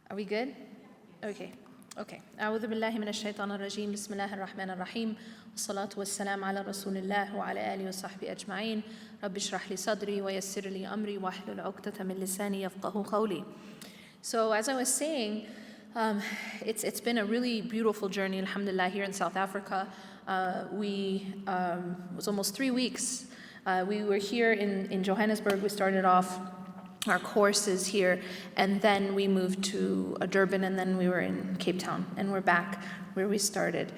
Are we good? Okay. Okay. أعوذ بالله من الشيطان الرجيم بسم الله الرحمن الرحيم والصلاة والسلام على رسول الله وعلى آله وصحبه أجمعين رب اشرح لي صدري ويسر لي أمري واحلل عقدة من لساني يفقهوا قولي. So as I was saying, it's been a really beautiful journey, alhamdulillah, here in South Africa. It was almost 3 weeks. We were here in Johannesburg. We started off our courses here, and then we moved to Durban, and then we were in Cape Town, and we're back where we started.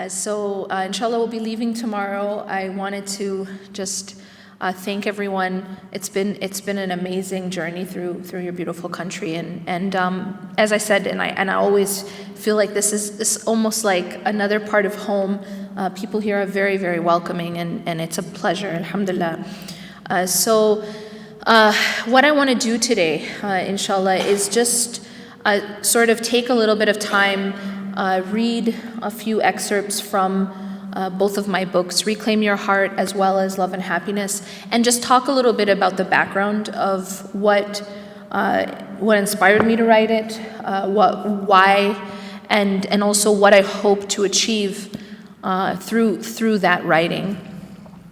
So inshallah, we'll be leaving tomorrow. I wanted to just thank everyone. It's been an amazing journey through your beautiful country, and as I said, and I always feel like this is almost like another part of home. People here are very, very welcoming, and it's a pleasure, alhamdulillah. What I want to do today, inshallah, is just sort of take a little bit of time, read a few excerpts from both of my books, Reclaim Your Heart as well as Love and Happiness, and just talk a little bit about the background of what inspired me to write it, why, and also what I hope to achieve through that writing.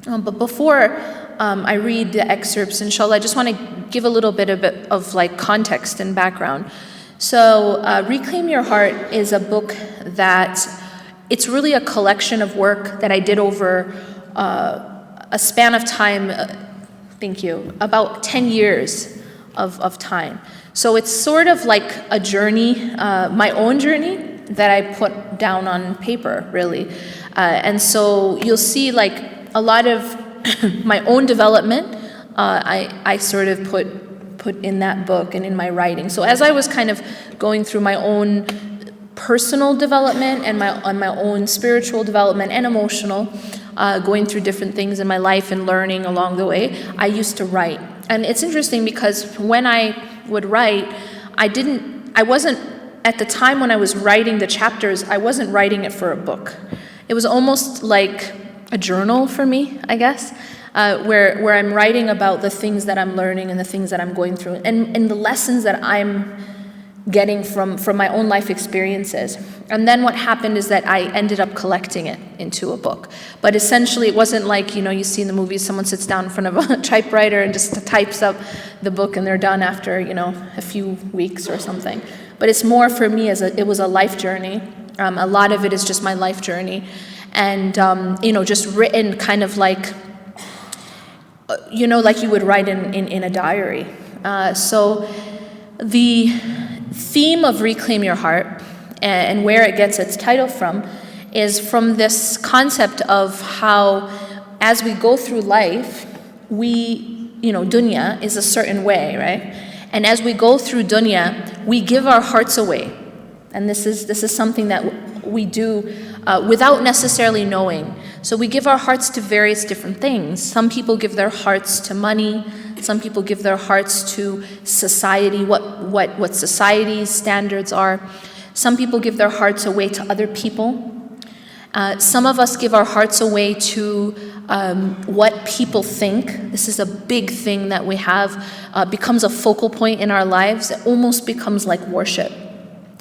But before I read the excerpts, inshallah, I just want to give a little bit of like context and background. So Reclaim Your Heart is a book that it's really a collection of work that I did over a span of time, about 10 years of time. So it's sort of like a journey, my own journey that I put down on paper, really. And so you'll see like a lot of my own development, I sort of put in that book and in my writing. So as I was kind of going through my own personal development and my own spiritual development and emotional, going through different things in my life and learning along the way, I used to write. And it's interesting because when I would write, I wasn't, at the time when I was writing the chapters, I wasn't writing it for a book. It was almost like a journal for me, I guess, where I'm writing about the things that I'm learning and the things that I'm going through and the lessons that I'm getting from my own life experiences. And then what happened is that I ended up collecting it into a book. But essentially it wasn't like, you see in the movies, someone sits down in front of a typewriter and just types up the book and they're done after, a few weeks or something. But it's more for me it was a life journey. A lot of it is just my life journey. And, just written kind of like, like you would write in a diary. So the theme of Reclaim Your Heart and where it gets its title from is from this concept of how as we go through life, dunya is a certain way, right? And as we go through dunya, we give our hearts away. And this is something that we do without necessarily knowing. So we give our hearts to various different things. Some people give their hearts to money. Some people give their hearts to society, what society's standards are. Some people give their hearts away to other people. Some of us give our hearts away to what people think. This is a big thing that we have, becomes a focal point in our lives. It almost becomes like worship,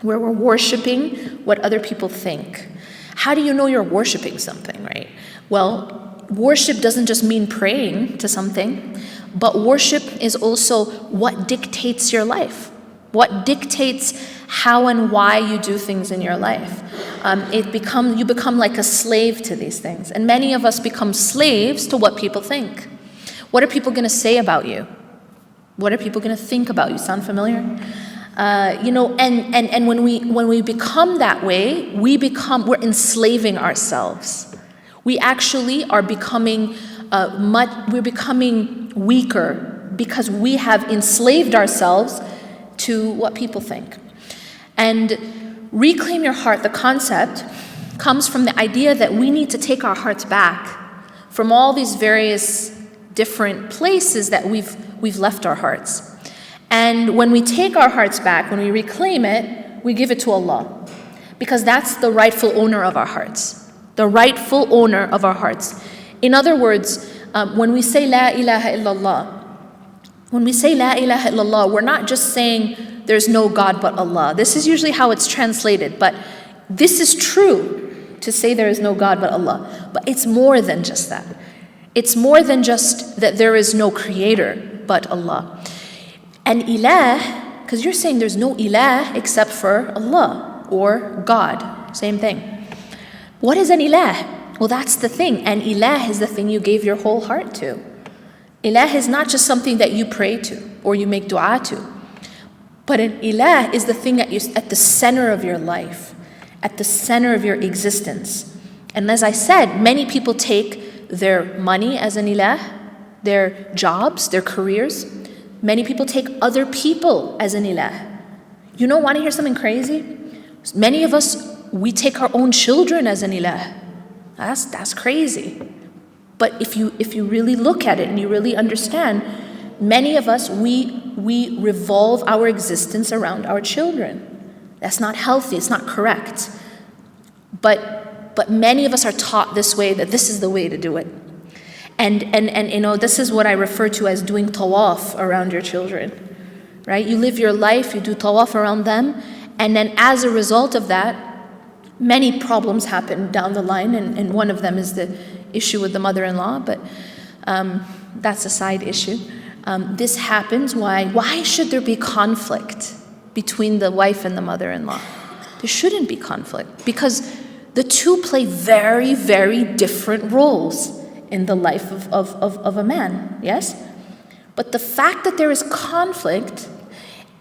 where we're worshiping what other people think. How do you know you're worshiping something, right? Well, worship doesn't just mean praying to something, but worship is also what dictates your life, what dictates how and why you do things in your life. You become like a slave to these things. And many of us become slaves to what people think. What are people going to say about you? What are people going to think about you? Sound familiar? And when we become that way, we're enslaving ourselves. We actually are becoming weaker because we have enslaved ourselves to what people think. And Reclaim Your Heart, the concept, comes from the idea that we need to take our hearts back from all these various different places that we've left our hearts. And when we take our hearts back, when we reclaim it, we give it to Allah. Because that's the rightful owner of our hearts. The rightful owner of our hearts. In other words, when we say La ilaha illallah, we're not just saying there's no God but Allah. This is usually how it's translated, but this is true to say there is no God but Allah. But it's more than just that. It's more than just that there is no creator but Allah. And ilah, because you're saying there's no ilah except for Allah or God. Same thing. What is an ilah? Well, that's the thing. An ilah is the thing you gave your whole heart to. Ilah is not just something that you pray to or you make dua to. But an ilah is the thing that is at the center of your life, at the center of your existence. And as I said, many people take their money as an ilah, their jobs, their careers. Many people take other people as an ilah. You know, want to hear something crazy? Many of us, we take our own children as an ilah. That's crazy. But if you really look at it and you really understand, many of us, we revolve our existence around our children. That's not healthy, it's not correct. But many of us are taught this way, that this is the way to do it. And you know, this is what I refer to as doing tawaf around your children. Right? You live your life, you do tawaf around them, and then as a result of that, many problems happen down the line, and one of them is the issue with the mother-in-law, but that's a side issue. This happens, why should there be conflict between the wife and the mother-in-law? There shouldn't be conflict, because the two play very, very different roles in the life of a man, yes? But the fact that there is conflict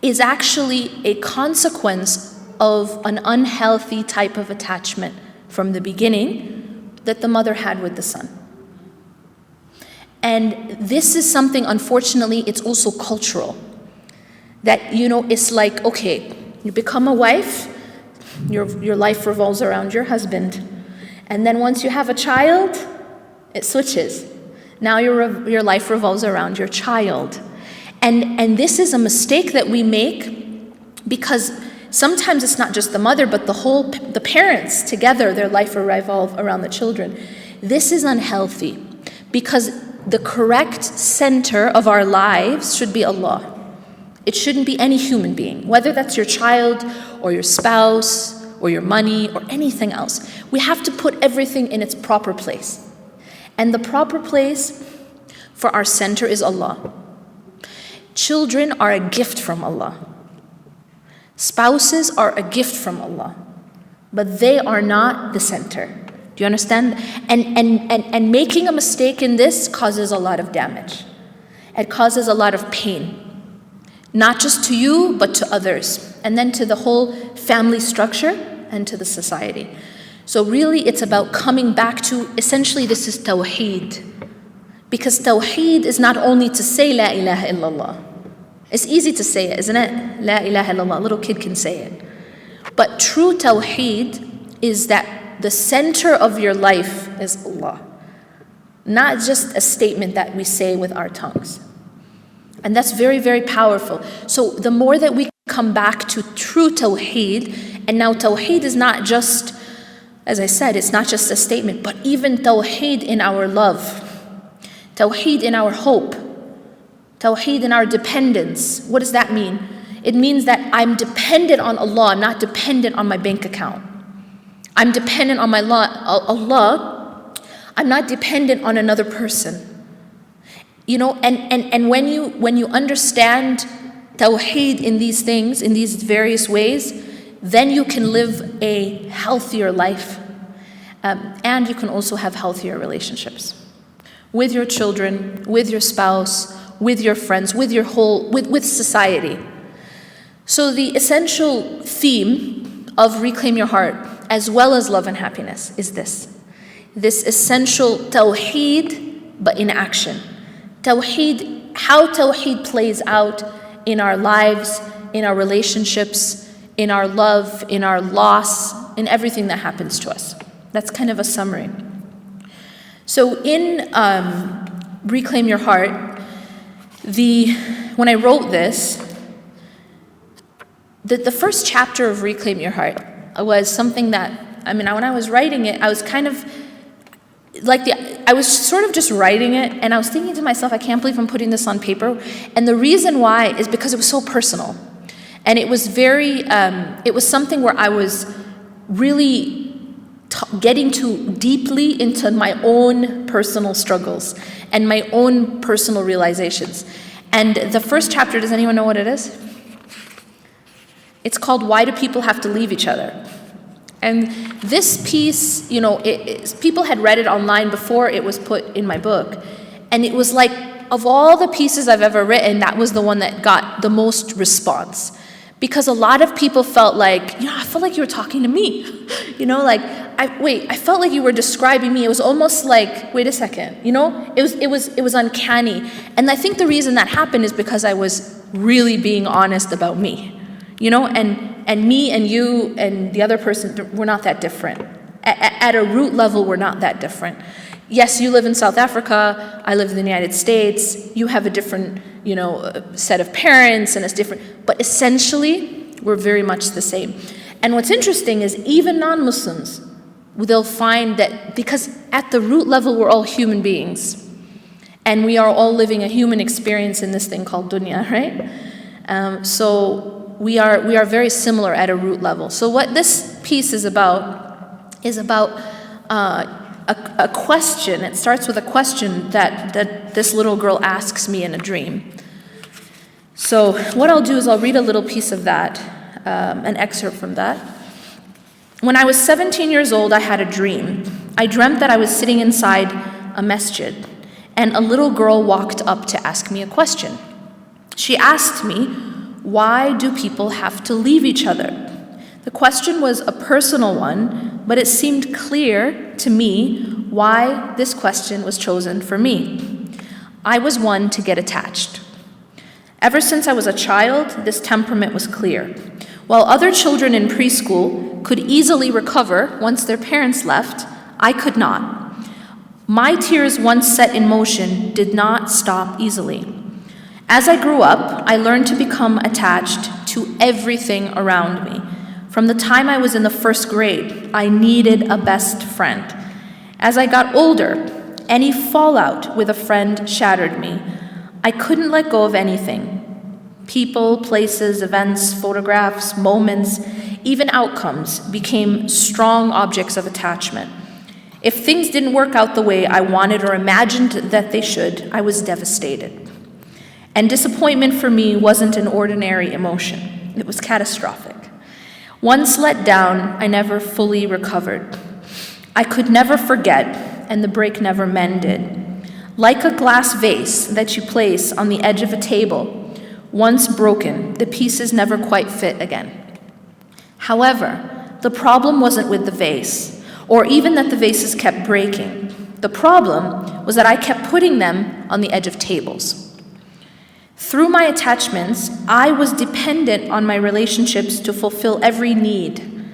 is actually a consequence of an unhealthy type of attachment from the beginning that the mother had with the son. And this is something, unfortunately, it's also cultural. That, you know, it's like, okay, you become a wife, your life revolves around your husband. And then once you have a child, it switches. Now your life revolves around your child. And this is a mistake that we make, because sometimes it's not just the mother, but the parents together, their life will revolve around the children. This is unhealthy, because the correct center of our lives should be Allah. It shouldn't be any human being, whether that's your child or your spouse or your money or anything else. We have to put everything in its proper place. And the proper place for our center is Allah. Children are a gift from Allah. Spouses are a gift from Allah, but they are not the center. Do you understand? And making a mistake in this causes a lot of damage. It causes a lot of pain, not just to you, but to others, and then to the whole family structure and to the society. So really, it's about coming back to, essentially, this is tawheed. Because tawheed is not only to say La ilaha illallah. It's easy to say it, isn't it? La ilaha illallah, a little kid can say it. But true tawheed is that the center of your life is Allah. Not just a statement that we say with our tongues. And that's very, very powerful. So the more that we come back to true tawheed, and now tawheed is not just, as I said, it's not just a statement, but even tawheed in our love, tawheed in our hope, tawheed in our dependence. What does that mean? It means that I'm dependent on Allah, not dependent on my bank account. I'm dependent on my Allah. I'm not dependent on another person. You know, and when you understand tawheed in these things, in these various ways, then you can live a healthier life. And you can also have healthier relationships with your children, with your spouse, with your friends, with your with society. So the essential theme of Reclaim Your Heart, as well as Love and Happiness, is this essential tawheed, but in action. Tawheed, how tawheed plays out in our lives, in our relationships, in our love, in our loss, in everything that happens to us. That's kind of a summary. So in Reclaim Your Heart, when I wrote this, the first chapter of Reclaim Your Heart was something that, when I was writing it, I was kind of I was sort of just writing it, and I was thinking to myself, I can't believe I'm putting this on paper. And the reason why is because it was so personal. And it was it was something where I was really getting too deeply into my own personal struggles and my own personal realizations. And the first chapter, does anyone know what it is? It's called Why Do People Have to Leave Each Other? And this piece, people had read it online before it was put in my book. And it was like, of all the pieces I've ever written, that was the one that got the most response. Because a lot of people felt like, I felt like you were talking to me. I felt like you were describing me. It was almost like, wait a second, it was uncanny. And I think the reason that happened is because I was really being honest about me, and me and you and the other person, we're not that different. At a root level, we're not that different. Yes, you live in South Africa, I live in the United States, you have a different, set of parents, and it's different, but essentially, we're very much the same. And what's interesting is even non-Muslims, they'll find that, because at the root level, we're all human beings, and we are all living a human experience in this thing called dunya, right? So we are very similar at a root level. So what this piece is about a question. It starts with a question that this little girl asks me in a dream. So what I'll do is I'll read a little piece of that, an excerpt from that. When I was 17 years old, I had a dream. I dreamt that I was sitting inside a masjid, and a little girl walked up to ask me a question. She asked me, why do people have to leave each other? The question was a personal one, but it seemed clear to me why this question was chosen for me. I was one to get attached. Ever since I was a child, this temperament was clear. While other children in preschool could easily recover once their parents left, I could not. My tears, once set in motion, did not stop easily. As I grew up, I learned to become attached to everything around me. From the time I was in the first grade, I needed a best friend. As I got older, any fallout with a friend shattered me. I couldn't let go of anything. People, places, events, photographs, moments, even outcomes became strong objects of attachment. If things didn't work out the way I wanted or imagined that they should, I was devastated. And disappointment for me wasn't an ordinary emotion. It was catastrophic. Once let down, I never fully recovered. I could never forget, and the break never mended. Like a glass vase that you place on the edge of a table, once broken, the pieces never quite fit again. However, the problem wasn't with the vase, or even that the vases kept breaking. The problem was that I kept putting them on the edge of tables. Through my attachments, I was dependent on my relationships to fulfill every need.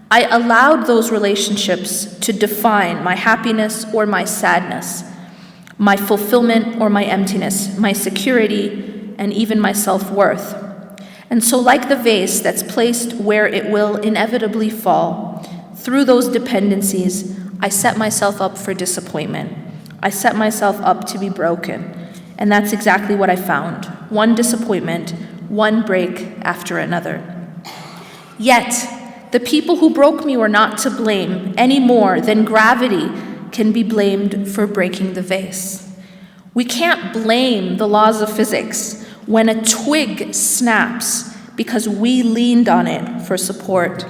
I allowed those relationships to define my happiness or my sadness, my fulfillment or my emptiness, my security, and even my self-worth. And so, like the vase that's placed where it will inevitably fall, through those dependencies, I set myself up for disappointment. I set myself up to be broken. And that's exactly what I found. One disappointment, one break after another. Yet, the people who broke me were not to blame any more than gravity can be blamed for breaking the vase. We can't blame the laws of physics when a twig snaps because we leaned on it for support.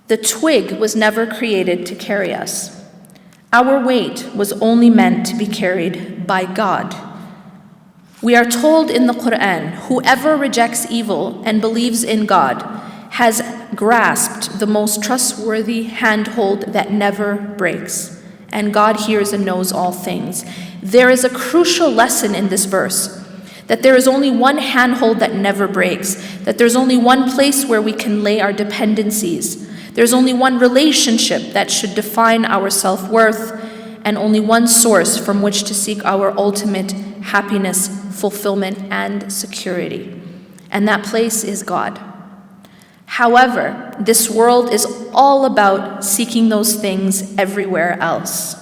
The twig was never created to carry us. Our weight was only meant to be carried by God. We are told in the Quran, whoever rejects evil and believes in God has grasped the most trustworthy handhold that never breaks, and God hears and knows all things. There is a crucial lesson in this verse, that there is only one handhold that never breaks, that there's only one place where we can lay our dependencies. There's only one relationship that should define our self-worth, and only one source from which to seek our ultimate happiness, fulfillment, and security. And that place is God. However, this world is all about seeking those things everywhere else.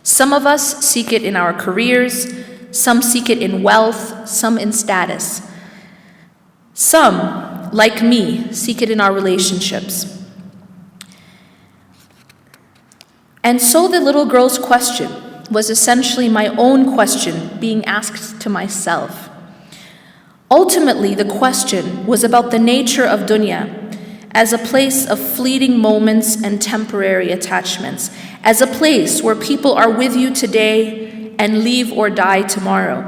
Some of us seek it in our careers, Some seek it in wealth, some in status. Some, like me, seek it in our relationships. And so the little girl's question was essentially my own question being asked to myself. Ultimately, the question was about the nature of dunya as a place of fleeting moments and temporary attachments, as a place where people are with you today and leave or die tomorrow.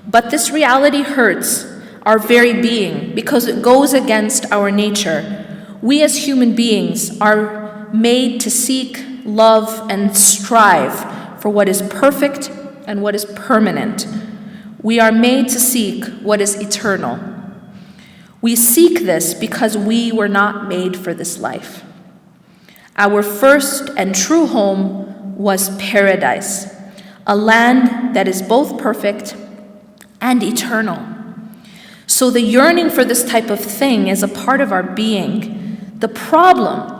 But this reality hurts our very being because it goes against our nature. We as human beings are made to seek, love, and strive for what is perfect and what is permanent. We are made to seek what is eternal. We seek this because we were not made for this life. Our first and true home was paradise, a land that is both perfect and eternal. So the yearning for this type of thing is a part of our being. The problem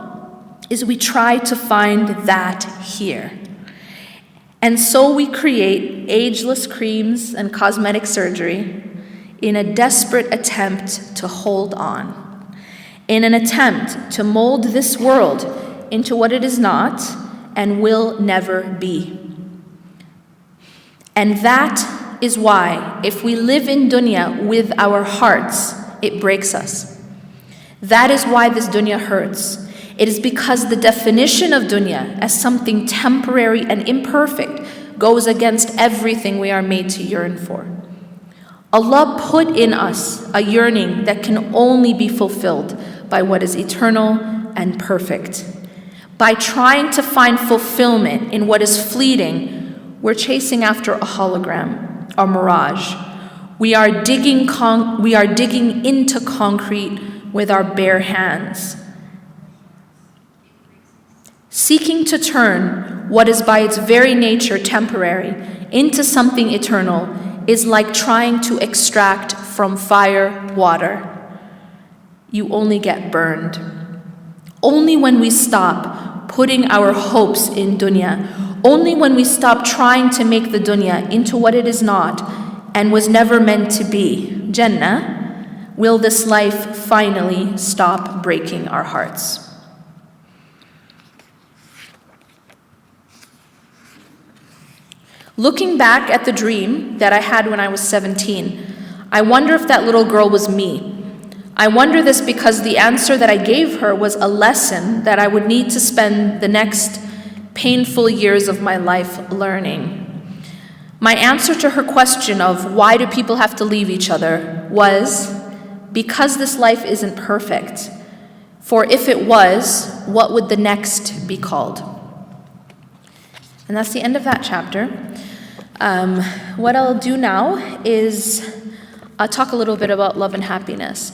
is we try to find that here. And so we create ageless creams and cosmetic surgery in a desperate attempt to hold on, in an attempt to mold this world into what it is not and will never be. And that is why, if we live in dunya with our hearts, it breaks us. That is why this dunya hurts. It is because the definition of dunya as something temporary and imperfect goes against everything we are made to yearn for. Allah put in us a yearning that can only be fulfilled by what is eternal and perfect. By trying to find fulfillment in what is fleeting, we're chasing after a hologram, a mirage. We are digging into concrete with our bare hands. Seeking to turn what is by its very nature temporary into something eternal is like trying to extract from fire water. You only get burned. Only when we stop putting our hopes in dunya, only when we stop trying to make the dunya into what it is not and was never meant to be, Jannah, will this life finally stop breaking our hearts. Looking back at the dream that I had when I was 17, I wonder if that little girl was me. I wonder this because the answer that I gave her was a lesson that I would need to spend the next painful years of my life learning. My answer to her question of why do people have to leave each other was because this life isn't perfect. For if it was, what would the next be called? And that's the end of that chapter. What I'll do now is talk a little bit about love and happiness.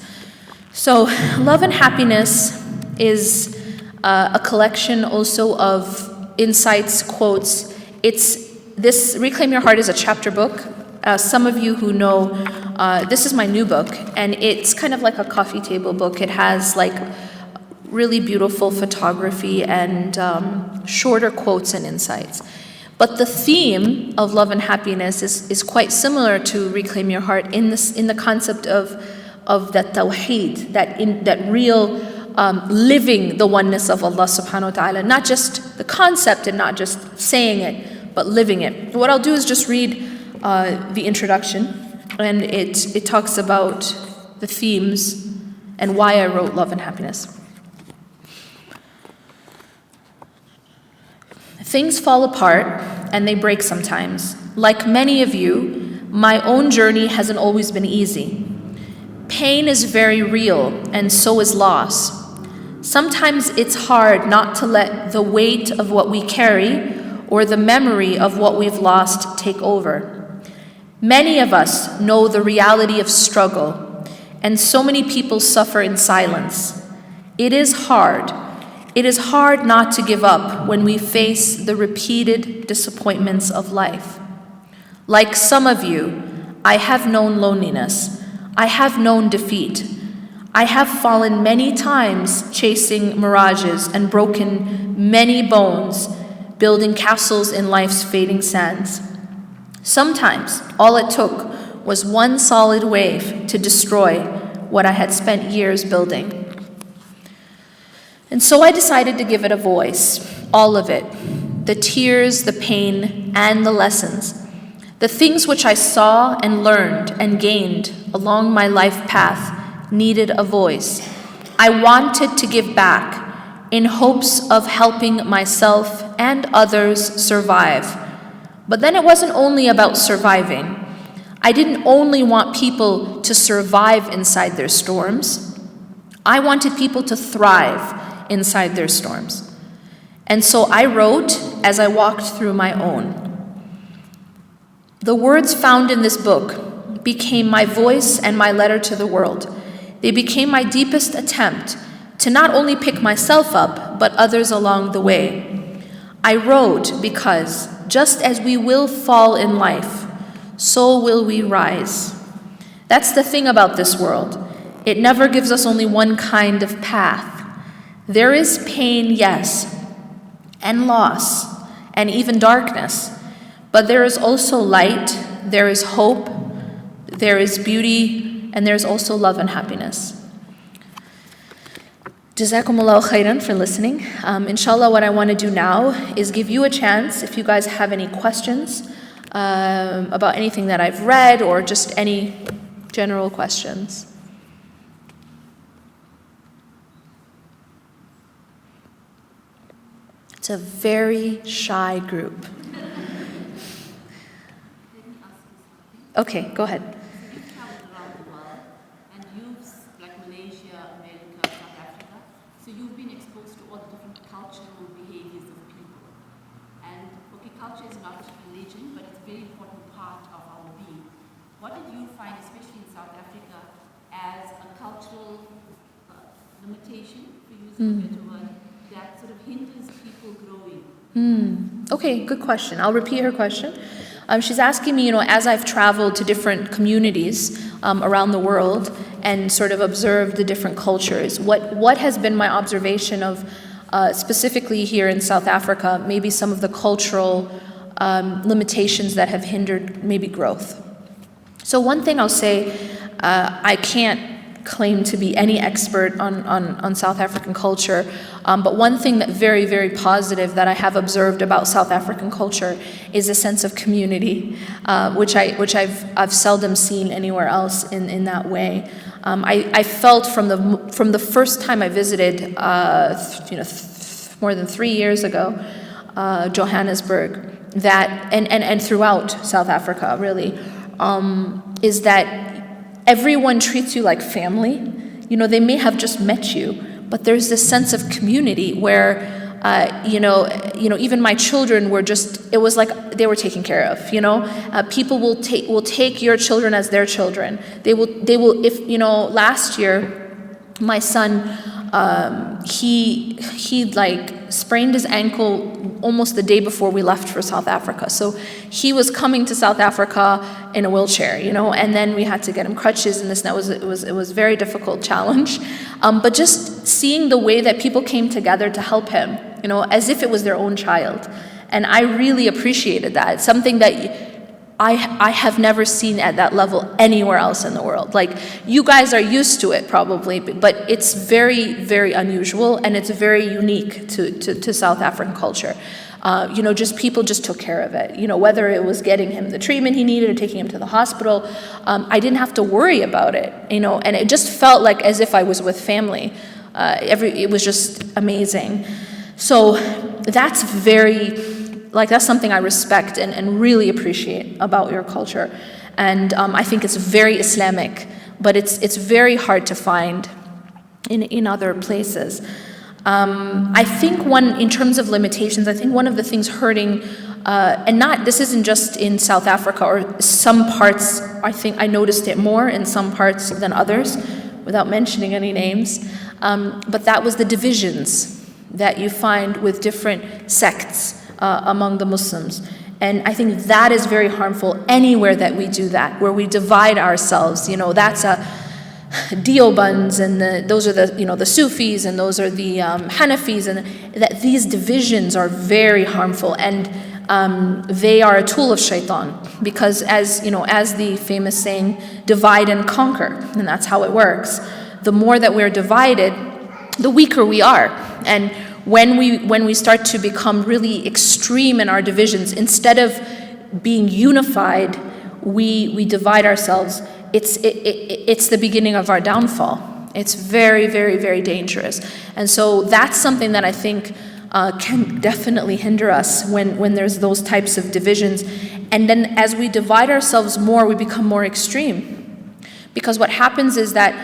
So, love and happiness is a collection also of insights, quotes. This Reclaim Your Heart is a chapter book. Some of you who know, this is my new book, and it's kind of like a coffee table book. It has like really beautiful photography and shorter quotes and insights. But the theme of love and happiness is quite similar to Reclaim Your Heart in the concept of that tawheed, that real living the oneness of Allah subhanahu wa ta'ala, not just the concept and not just saying it, but living it. What I'll do is just read the introduction, and it talks about the themes and why I wrote Love and Happiness. Things fall apart and they break sometimes. Like many of you, my own journey hasn't always been easy. Pain is very real, and so is loss. Sometimes it's hard not to let the weight of what we carry or the memory of what we've lost take over. Many of us know the reality of struggle, and so many people suffer in silence. It is hard. It is hard not to give up when we face the repeated disappointments of life. Like some of you, I have known loneliness. I have known defeat. I have fallen many times chasing mirages and broken many bones, building castles in life's fading sands. Sometimes all it took was one solid wave to destroy what I had spent years building. And so I decided to give it a voice, all of it, the tears, the pain, and the lessons, the things which I saw and learned and gained along my life path needed a voice. I wanted to give back in hopes of helping myself and others survive. But then it wasn't only about surviving. I didn't only want people to survive inside their storms. I wanted people to thrive inside their storms. And so I wrote as I walked through my own. The words found in this book became my voice and my letter to the world. They became my deepest attempt to not only pick myself up, but others along the way. I wrote because just as we will fall in life, so will we rise. That's the thing about this world. It never gives us only one kind of path. There is pain, yes, and loss, and even darkness. But there is also light, there is hope, there is beauty, and there's also love and happiness. Jazakumullahu khairan for listening. Inshallah, what I want to do now is give you a chance, if you guys have any questions about anything that I've read or just any general questions. It's a very shy group. Okay, go ahead. You've traveled around the world, and you've, like Malaysia, America, South Africa, so you've been exposed to all the different cultural behaviors of people. And okay, culture is not religion, but it's a very important part of our being. What did you find, especially in South Africa, as a cultural limitation, for using a better word, that sort of hinders people growing? Okay, good question. I'll repeat her question. She's asking me, as I've traveled to different communities around the world and sort of observed the different cultures, what has been my observation of, specifically here in South Africa, maybe some of the cultural limitations that have hindered maybe growth. So one thing I'll say, I can't claim to be any expert on South African culture, but one thing that very, very positive that I have observed about South African culture is a sense of community, which I've seldom seen anywhere else in that way. I felt from the first time I visited, more than 3 years ago, Johannesburg, that and throughout South Africa really, is that everyone treats you like family. They may have just met you, but there's this sense of community where, even my children were it was like they were taken care of. People will take your children as their children. They will. If last year, my son, he like sprained his ankle almost the day before we left for South Africa. So he was coming to South Africa in a wheelchair, and then we had to get him crutches and this and that. It was a very difficult challenge. But just seeing the way that people came together to help him, as if it was their own child. And I really appreciated that. It's something that I have never seen at that level anywhere else in the world. Like, you guys are used to it probably, but it's very, very unusual, and it's very unique to South African culture. Just people just took care of it. Whether it was getting him the treatment he needed or taking him to the hospital, I didn't have to worry about it. And it just felt like as if I was with family. It was just amazing. So that's something I respect and really appreciate about your culture. And I think it's very Islamic, but it's very hard to find in other places. I think in terms of limitations, I think one of the things hurting, this isn't just in South Africa, or some parts, I think I noticed it more in some parts than others, without mentioning any names, but that was the divisions that you find with different sects among the Muslims. And I think that is very harmful anywhere that we do that, where we divide ourselves. That's a Deobans, and those are the Sufis, and those are the Hanafis, and that these divisions are very harmful. And they are a tool of shaitan. Because as the famous saying, divide and conquer, and that's how it works. The more that we're divided, the weaker we are. And when we start to become really extreme in our divisions, instead of being unified, we divide ourselves. It's the beginning of our downfall. It's very, very, very dangerous. And so that's something that I think can definitely hinder us when there's those types of divisions. And then as we divide ourselves more, we become more extreme. Because what happens is that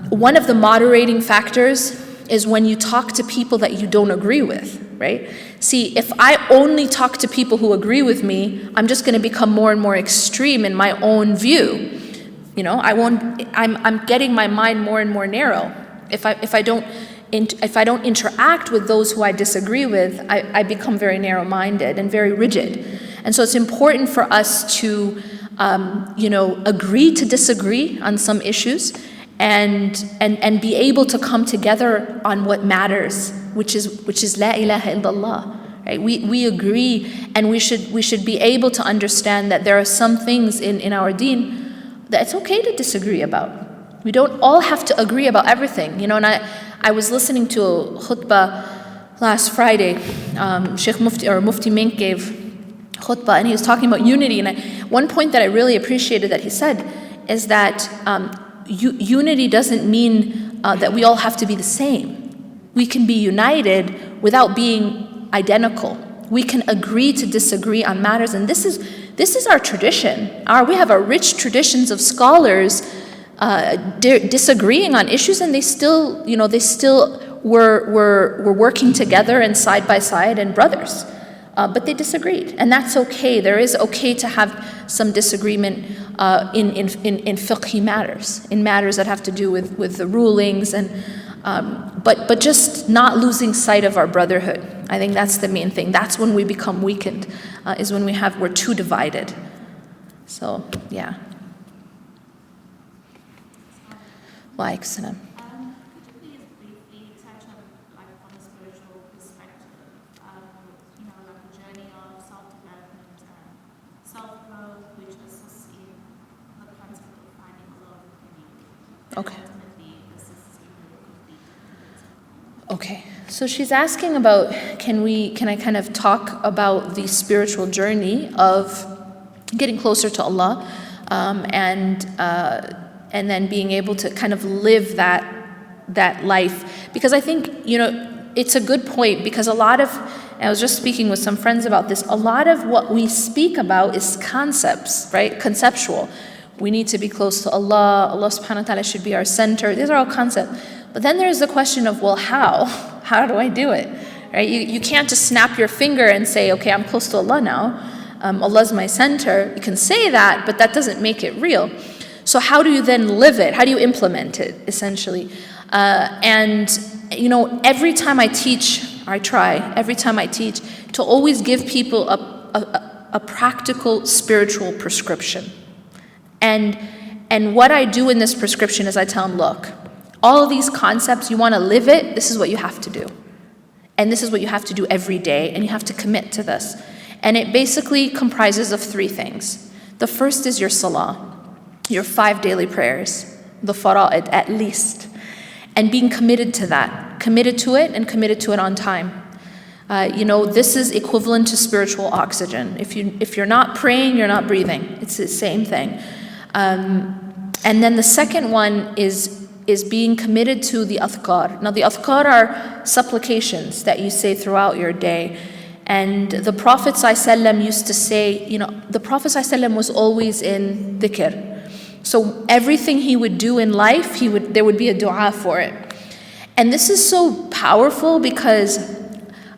one of the moderating factors is when you talk to people that you don't agree with, right? See, if I only talk to people who agree with me, I'm just going to become more and more extreme in my own view. I'm getting my mind more and more narrow. If I don't interact with those who I disagree with, I become very narrow-minded and very rigid. And so it's important for us to, agree to disagree on some issues, and be able to come together on what matters, which is La ilaha illallah. Right? We agree, and we should be able to understand that there are some things in our deen that it's okay to disagree about. We don't all have to agree about everything, And I was listening to a khutbah last Friday. Sheikh Mufti Mink gave khutbah, and he was talking about unity. And one point that I really appreciated that he said is that unity doesn't mean that we all have to be the same. We can be united without being identical. We can agree to disagree on matters, and this is our tradition. We have a rich traditions of scholars disagreeing on issues, and they still were working together and side by side and brothers. But they disagreed, and that's okay. There is okay to have some disagreement in fiqhi matters, in matters that have to do with the rulings, and but just not losing sight of our brotherhood. I think that's the main thing. That's when we become weakened, is when we're too divided. So yeah. Wa alaikum salam. Could you please briefly touch on, from a spiritual perspective, like a journey of self-development and self-growth, which assists in the concept of finding a lot of meaning. Okay. Ultimately assists in the complete. Okay. So she's asking about, can I kind of talk about the spiritual journey of getting closer to Allah, and then being able to kind of live that life. Because I think, it's a good point, because I was just speaking with some friends about this, a lot of what we speak about is concepts, right? Conceptual. We need to be close to Allah, Allah subhanahu wa ta'ala should be our center. These are all concepts. But then there's the question of, well, how? How do I do it? Right? You can't just snap your finger and say, okay, I'm close to Allah now. Allah's my center. You can say that, but that doesn't make it real. So how do you then live it? How do you implement it, essentially? Every time I teach, every time I teach, to always give people a practical spiritual prescription. And what I do in this prescription is I tell them, look, all of these concepts, you want to live it, this is what you have to do. And this is what you have to do every day, and you have to commit to this. And it basically comprises of 3 things. The first is your salah, your 5 daily prayers, the fara'id at least, and being committed to that, committed to it and committed to it on time. This is equivalent to spiritual oxygen. If you're not praying, you're not breathing. It's the same thing. And then the second one is being committed to the adhkar. Now the adhkar are supplications that you say throughout your day. And the Prophet ﷺ used to say, the Prophet ﷺ was always in dhikr. So everything he would do in life, there would be a dua for it. And this is so powerful because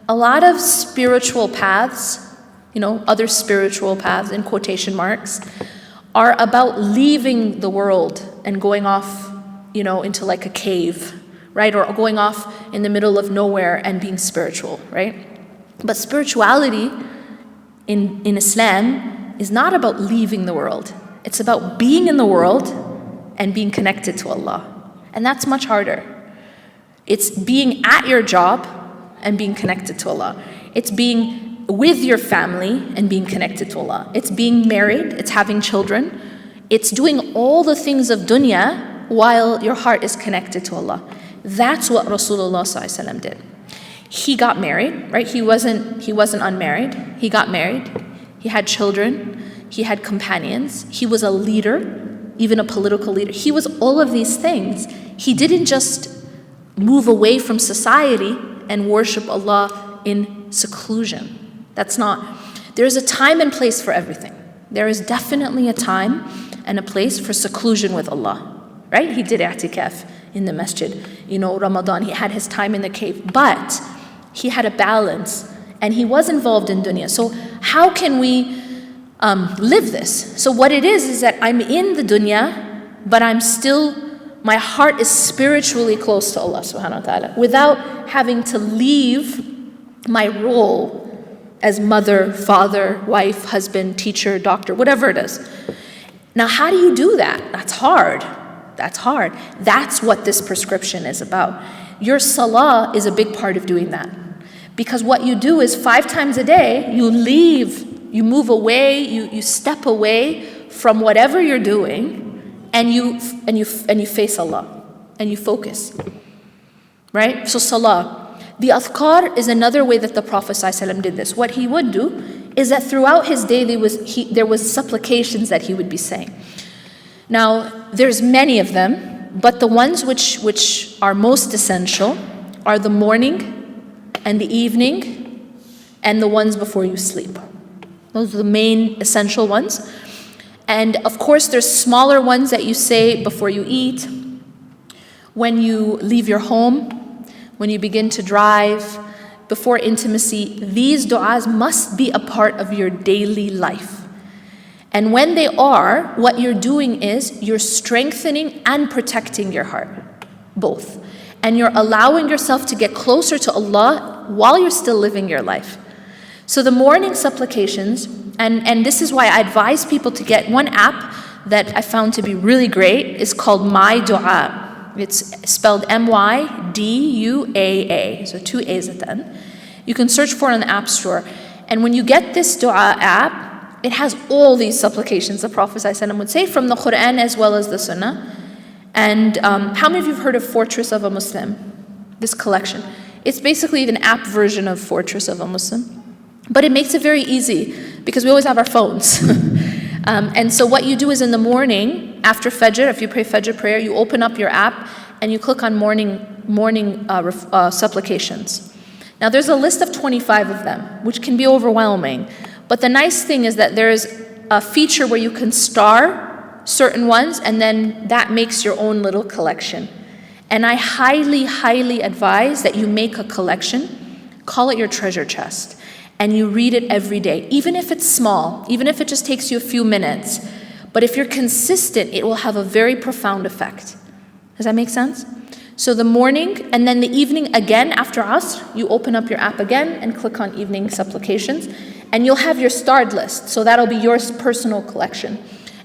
a lot of spiritual paths, other spiritual paths in quotation marks, are about leaving the world and going off, into like a cave, right? Or going off in the middle of nowhere and being spiritual, right? But spirituality in Islam is not about leaving the world. It's about being in the world and being connected to Allah. And that's much harder. It's being at your job and being connected to Allah. It's being with your family and being connected to Allah. It's being married, it's having children, it's doing all the things of dunya while your heart is connected to Allah. That's what Rasulullah ﷺ did. He got married, right? He wasn't unmarried. He got married. He had children. He had companions. He was a leader, even a political leader. He was all of these things. He didn't just move away from society and worship Allah in seclusion. That's not. There's a time and place for everything. There is definitely a time and a place for seclusion with Allah, right? He did i'tikaf in the masjid. Ramadan, he had his time in the cave, but he had a balance and he was involved in dunya. So how can we live this? So what it is that I'm in the dunya, but my heart is spiritually close to Allah subhanahu wa ta'ala without having to leave my role as mother, father, wife, husband, teacher, doctor, whatever it is. Now, how do you do that? That's hard. That's what this prescription is about. Your salah is a big part of doing that. Because what you do is 5 times a day, you move away, you step away from whatever you're doing, and you face Allah, and you focus. Right? So salah. The adhkar is another way that the Prophet ﷺ did this. What he would do is that throughout his day, there was supplications that he would be saying. Now, there's many of them, but the ones which are most essential are the morning and the evening and the ones before you sleep. Those are the main essential ones. And of course, there's smaller ones that you say before you eat, when you leave your home, when you begin to drive, before intimacy. These du'as must be a part of your daily life. And when they are, what you're doing is you're strengthening and protecting your heart, both. And you're allowing yourself to get closer to Allah while you're still living your life. So the morning supplications, and this is why I advise people to get one app that I found to be really great, is called My Dua. It's spelled MYDUAA, so 2 A's at the end. You can search for it in the App Store. And when you get this dua app, it has all these supplications the Prophet ﷺ would say from the Quran as well as the Sunnah. And how many of you have heard of Fortress of a Muslim? This collection. It's basically an app version of Fortress of a Muslim. But it makes it very easy because we always have our phones. And so what you do is in the morning, after Fajr, if you pray Fajr prayer, you open up your app and you click on morning supplications. Now there's a list of 25 of them, which can be overwhelming. But the nice thing is that there's a feature where you can star certain ones and then that makes your own little collection. And I highly, highly advise that you make a collection, call it your treasure chest. And you read it every day, even if it's small, even if it just takes you a few minutes. But if you're consistent, it will have a very profound effect. Does that make sense? So the morning and then the evening again after Asr, you open up your app again and click on evening supplications. And you'll have your starred list. So that'll be your personal collection.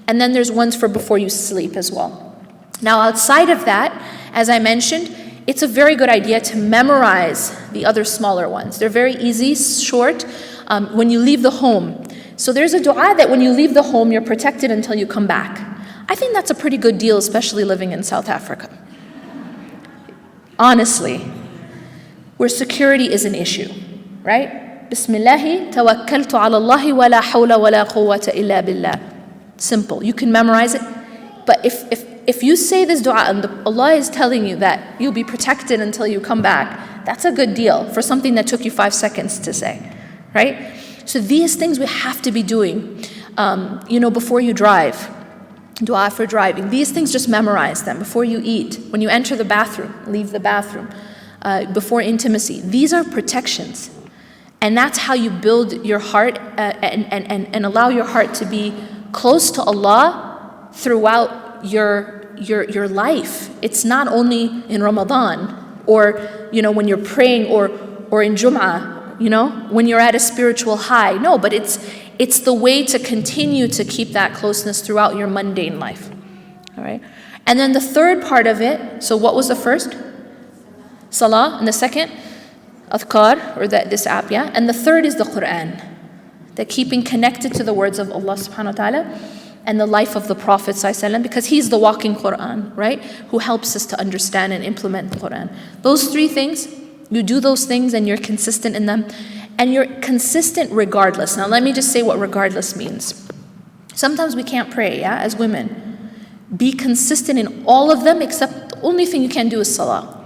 And then there's ones for before you sleep as well. Now outside of that, as I mentioned, it's a very good idea to memorize the other smaller ones. They're very easy, short, when you leave the home. So there's a dua that when you leave the home, you're protected until you come back. I think that's a pretty good deal, especially living in South Africa. Honestly, where security is an issue, right? Bismillahi tawakkaltu ala Allahi wa la hawla wa la quwwata illa billah. Simple. You can memorize it. But if you say this dua and Allah is telling you that you'll be protected until you come back, that's a good deal for something that took you 5 seconds to say, right? So these things we have to be doing, before you drive, dua for driving. These things, just memorize them. Before you eat, when you enter the bathroom, leave the bathroom, before intimacy. These are protections. And that's how you build your heart and allow your heart to be close to Allah throughout your life. It's not only in Ramadan or when you're praying or in Jum'ah, when you're at a spiritual high. No, but it's the way to continue to keep that closeness throughout your mundane life. All right? And then the third part of it, so what was the first? Salah, and the second? adhkar, or this app, yeah? And the third is the Quran, that keeping connected to the words of Allah subhanahu wa ta'ala and the life of the Prophet ﷺ, because he's the walking Quran, right? Who helps us to understand and implement the Quran. Those three things, you do those things and you're consistent in them, and you're consistent regardless. Now let me just say what regardless means. Sometimes we can't pray, yeah, as women. Be consistent in all of them, except the only thing you can do is salah.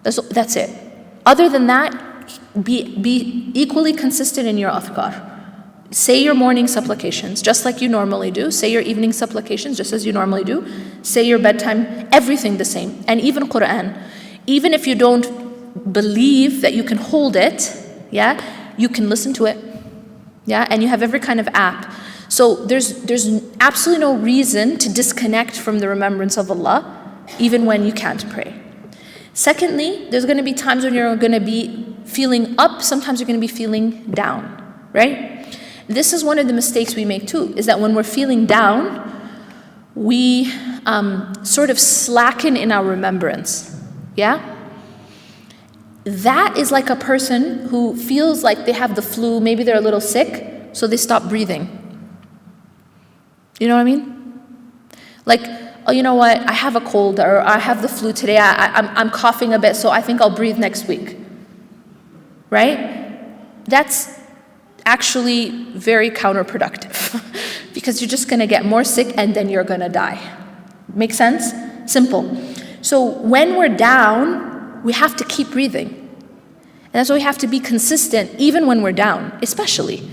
That's it. Other than that, be equally consistent in your adhkar. Say your morning supplications just like you normally do. Say your evening supplications just as you normally do. Say your bedtime, everything the same. And even Quran. Even if you don't believe that you can hold it, yeah, you can listen to it. Yeah, and you have every kind of app. So there's absolutely no reason to disconnect from the remembrance of Allah, even when you can't pray. Secondly, there's going to be times when you're going to be feeling up, sometimes you're going to be feeling down, right? This is one of the mistakes we make too, is that when we're feeling down, we sort of slacken in our remembrance, yeah? That is like a person who feels like they have the flu, maybe they're a little sick, so they stop breathing. You know what I mean? Like, oh, you know what, I have a cold, or I have the flu today, I'm coughing a bit, so I think I'll breathe next week, right? That's actually very counterproductive because you're just going to get more sick and then you're going to die. Make sense? Simple. So when we're down, we have to keep breathing. And that's why we have to be consistent even when we're down, especially,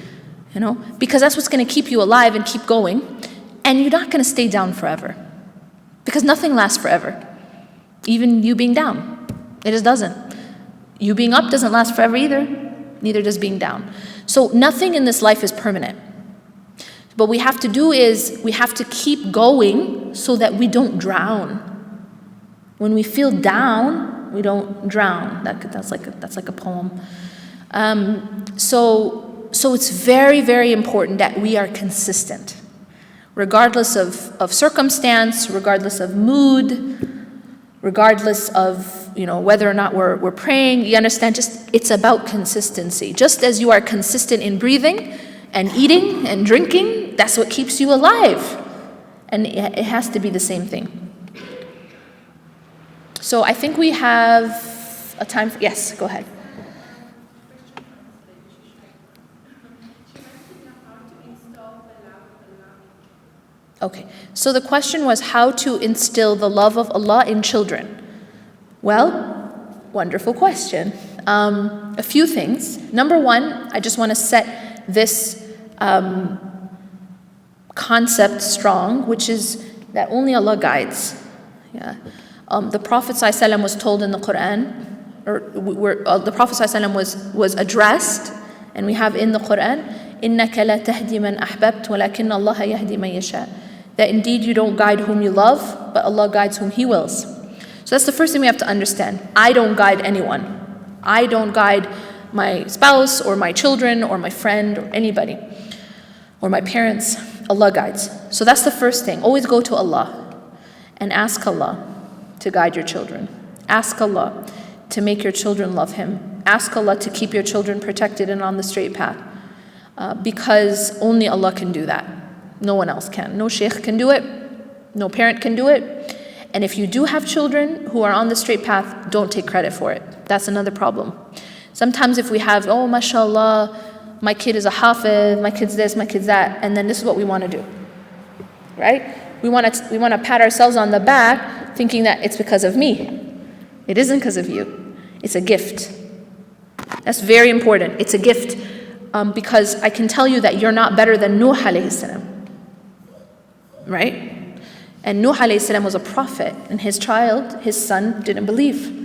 you know, because that's what's going to keep you alive and keep going. And you're not going to stay down forever because nothing lasts forever. Even you being down, it just doesn't. You being up doesn't last forever either. Neither does being down. So nothing in this life is permanent. What we have to do is we have to keep going so that we don't drown. When we feel down, we don't drown. That's like a poem. So it's very, very important that we are consistent, regardless of circumstance, regardless of mood, regardless of whether or not we're praying. You understand? Just it's about consistency. Just as you are consistent in breathing and eating and drinking, that's what keeps you alive. And it has to be the same thing. So I think we have a time for, yes, go ahead. Okay, so the question was how to instill the love of Allah in children. Well, wonderful question. A few things. Number one, I just want to set this concept strong, which is that only Allah guides. Yeah. The Prophet ﷺ was told in the Quran, the Prophet ﷺ was addressed, and we have in the Quran, إِنَّكَ لَا تَهْدِي مَنْ أَحْبَبْتَ وَلَكِنَّ اللَّهَ يَهْدِي مَنْ يَشَاءُ. That indeed you don't guide whom you love, but Allah guides whom He wills. So that's the first thing we have to understand. I don't guide anyone. I don't guide my spouse or my children or my friend or anybody or my parents. Allah guides. So that's the first thing. Always go to Allah and ask Allah to guide your children. Ask Allah to make your children love Him. Ask Allah to keep your children protected and on the straight path. Because only Allah can do that. No one else can. No sheikh can do it. No parent can do it. And if you do have children who are on the straight path, don't take credit for it. That's another problem. Sometimes if we have, oh, mashallah, my kid is a hafiz, my kid's this, my kid's that, and then this is what we want to do, right? We want to pat ourselves on the back thinking that it's because of me. It isn't because of you. It's a gift. That's very important. It's a gift because I can tell you that you're not better than Nuh alayhi salam, right? And Nuh alayhi salam was a prophet, and his son, didn't believe.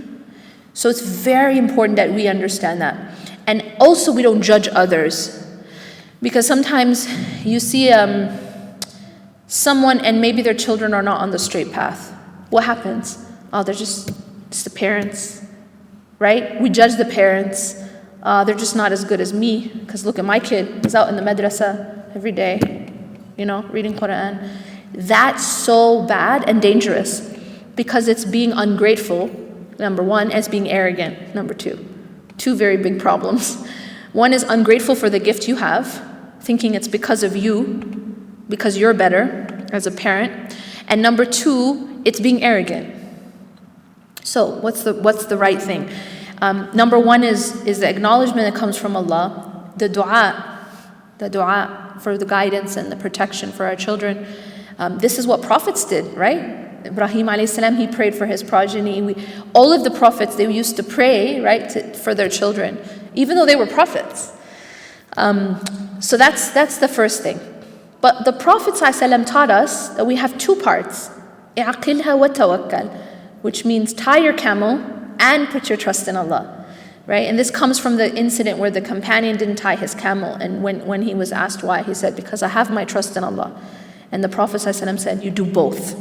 So it's very important that we understand that. And also we don't judge others. Because sometimes you see someone and maybe their children are not on the straight path. What happens? Oh, they're just the parents, right? We judge the parents. They're just not as good as me. Because look at my kid, he's out in the madrasa every day, reading Quran. That's so bad and dangerous because it's being ungrateful, number one, and it's being arrogant, number two. Two very big problems. One is ungrateful for the gift you have, thinking it's because of you, because you're better as a parent. And number two, it's being arrogant. So what's the right thing? Number one is the acknowledgement that comes from Allah, the dua for the guidance and the protection for our children. This is what prophets did, right? Ibrahim alayhi salam, he prayed for his progeny. All of the prophets, they used to pray, right, for their children, even though they were prophets. So that's the first thing. But the Prophet ﷺ taught us that we have two parts, اعقلها وتوكل, which means tie your camel and put your trust in Allah, right? And this comes from the incident where the companion didn't tie his camel, and when he was asked why, he said, because I have my trust in Allah. And the Prophet ﷺ said, you do both.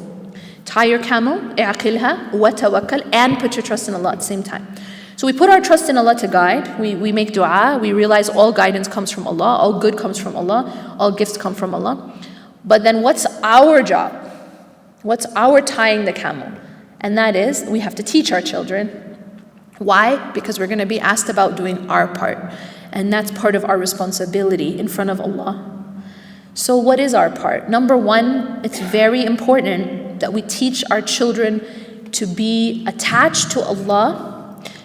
Tie your camel, اعقلها وتوكل, and put your trust in Allah at the same time. So we put our trust in Allah to guide, we make dua, we realize all guidance comes from Allah, all good comes from Allah, all gifts come from Allah. But then what's our job? What's our tying the camel? And that is, we have to teach our children. Why? Because we're going to be asked about doing our part. And that's part of our responsibility in front of Allah. So what is our part? Number one, it's very important that we teach our children to be attached to Allah,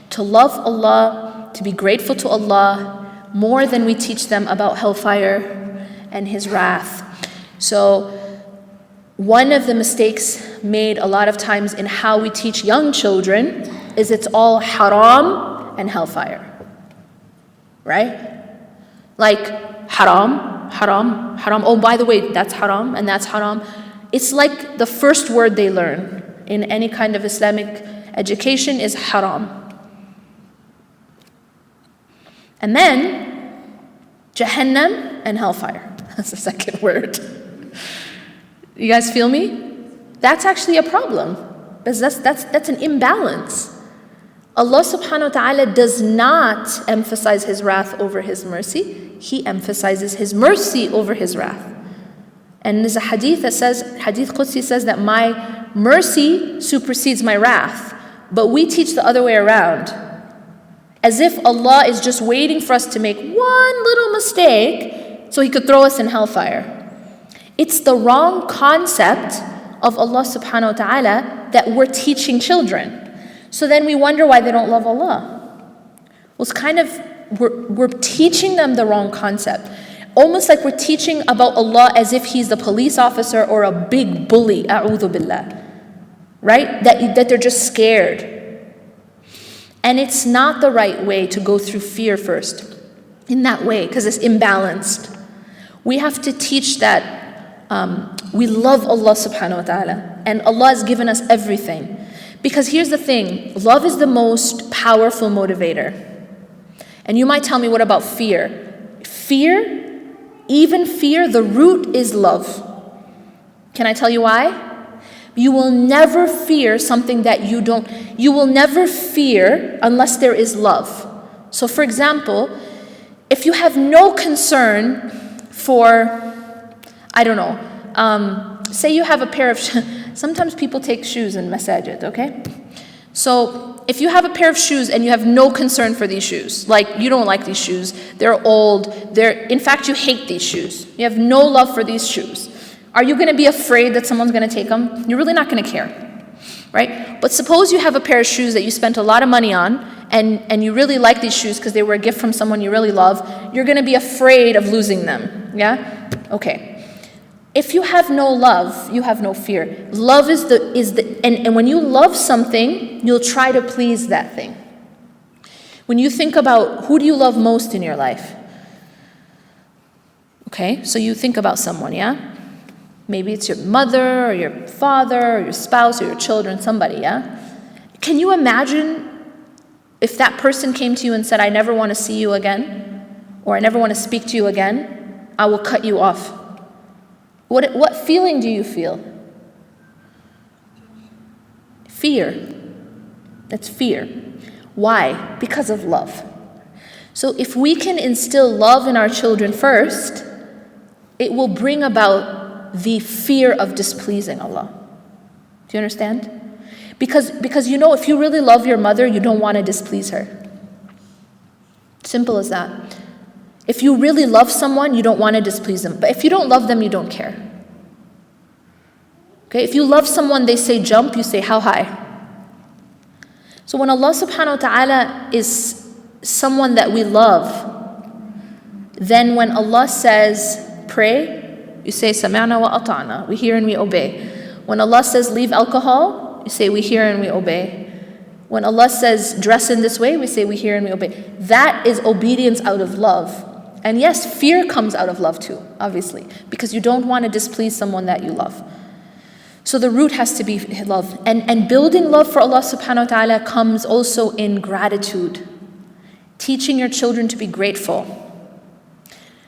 to love Allah, to be grateful to Allah, more than we teach them about hellfire and His wrath. So one of the mistakes made a lot of times in how we teach young children is it's all haram and hellfire, right? Like haram, haram, haram. Oh, by the way, that's haram and that's haram. It's like the first word they learn in any kind of Islamic education is haram. And then Jahannam and hellfire. That's the second word. You guys feel me? That's actually a problem. Because that's an imbalance. Allah subhanahu wa ta'ala does not emphasize His wrath over His mercy. He emphasizes His mercy over His wrath. And there's a hadith that says, Hadith Qudsi says that my mercy supersedes my wrath. But we teach the other way around. As if Allah is just waiting for us to make one little mistake so He could throw us in hellfire. It's the wrong concept of Allah subhanahu wa ta'ala that we're teaching children. So then we wonder why they don't love Allah. Well, it's kind of, we're teaching them the wrong concept. Almost like we're teaching about Allah as if He's the police officer or a big bully, a'udhu billah. Right? That they're just scared. And it's not the right way to go through fear first. In that way, because it's imbalanced. We have to teach that we love Allah subhanahu wa ta'ala. And Allah has given us everything. Because here's the thing, love is the most powerful motivator. And you might tell me, what about fear? Fear, even fear, the root is love. Can I tell you why? You will never fear something that you will never fear unless there is love. So for example, if you have no concern for, I don't know, say you have a pair of, sometimes people take shoes in Masjid, okay? So if you have a pair of shoes and you have no concern for these shoes, like you don't like these shoes, they're old, in fact you hate these shoes, you have no love for these shoes, are you going to be afraid that someone's going to take them? You're really not going to care, right? But suppose you have a pair of shoes that you spent a lot of money on, and you really like these shoes because they were a gift from someone you really love, you're going to be afraid of losing them, yeah? Okay. If you have no love, you have no fear. Love is and when you love something, you'll try to please that thing. When you think about who do you love most in your life? Okay, so you think about someone, yeah? Maybe it's your mother or your father or your spouse or your children, somebody, yeah? Can you imagine if that person came to you and said, I never want to see you again, or I never want to speak to you again, I will cut you off? What feeling do you feel? Fear. That's fear. Why? Because of love. So if we can instill love in our children first, it will bring about the fear of displeasing Allah. Do you understand? Because you know, if you really love your mother, you don't want to displease her. Simple as that. If you really love someone, you don't want to displease them. But if you don't love them, you don't care. Okay, if you love someone, they say jump, you say how high? So when Allah subhanahu wa ta'ala is someone that we love, then when Allah says pray, you say sami'na wa ata'na, we hear and we obey. When Allah says leave alcohol, you say we hear and we obey. When Allah says dress in this way, we say we hear and we obey. That is obedience out of love. And yes, fear comes out of love too, obviously, because you don't want to displease someone that you love. So the root has to be love. And building love for Allah subhanahu wa ta'ala comes also in gratitude. Teaching your children to be grateful.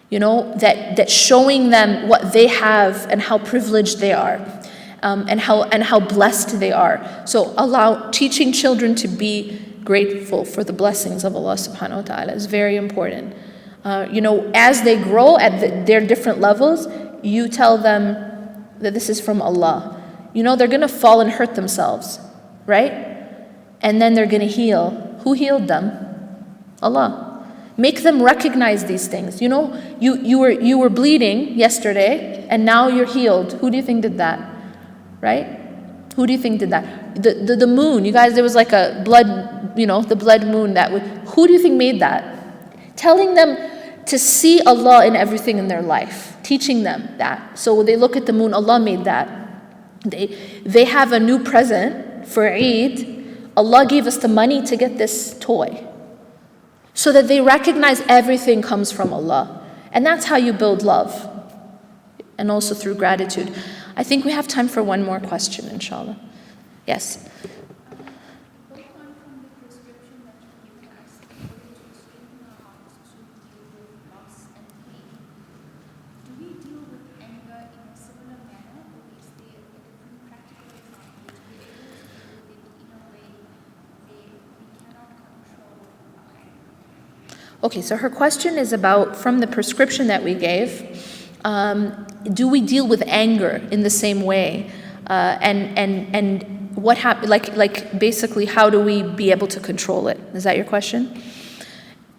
You know, that showing them what they have and how privileged they are. And how blessed they are. So teaching children to be grateful for the blessings of Allah subhanahu wa ta'ala is very important. You know, as they grow at their different levels, you tell them that this is from Allah. You know, they're going to fall and hurt themselves, right? And then they're going to heal. Who healed them? Allah. Make them recognize these things. You know, you were bleeding yesterday and now you're healed. Who do you think did that? Right? Who do you think did that? The moon, you guys, there was like a blood, you know, the blood moon who do you think made that? Telling them to see Allah in everything in their life, teaching them that. So when they look at the moon, Allah made that. They have a new present for Eid. Allah gave us the money to get this toy. So that they recognize everything comes from Allah. And that's how you build love. And also through gratitude. I think we have time for one more question, inshallah. Yes. Okay, so her question is about, from the prescription that we gave, do we deal with anger in the same way? And what happens, like basically, how do we be able to control it? Is that your question?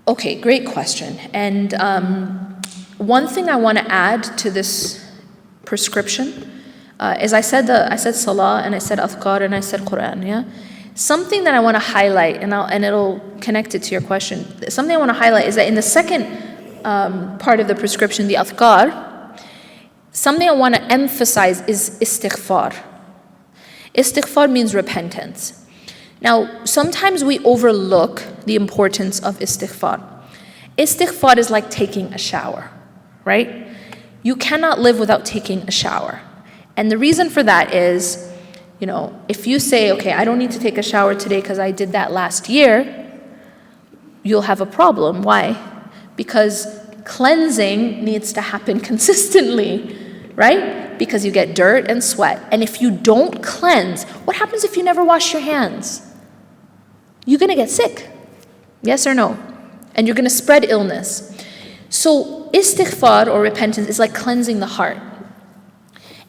Okay, great question. And one thing I want to add to this prescription is I said salah, and I said adhkar, and I said Quran, yeah? Something that I want to highlight, and it'll connect it to your question. Something I want to highlight is that in the second part of the prescription, the adhkar, something I want to emphasize is istighfar. Istighfar means repentance. Now, sometimes we overlook the importance of istighfar. Istighfar is like taking a shower, right? You cannot live without taking a shower. And the reason for that is, you know, if you say, okay, I don't need to take a shower today because I did that last year, you'll have a problem. Why? Because cleansing needs to happen consistently, right? Because you get dirt and sweat. And if you don't cleanse, what happens if you never wash your hands? You're going to get sick. Yes or no? And you're going to spread illness. So istighfar, or repentance, is like cleansing the heart.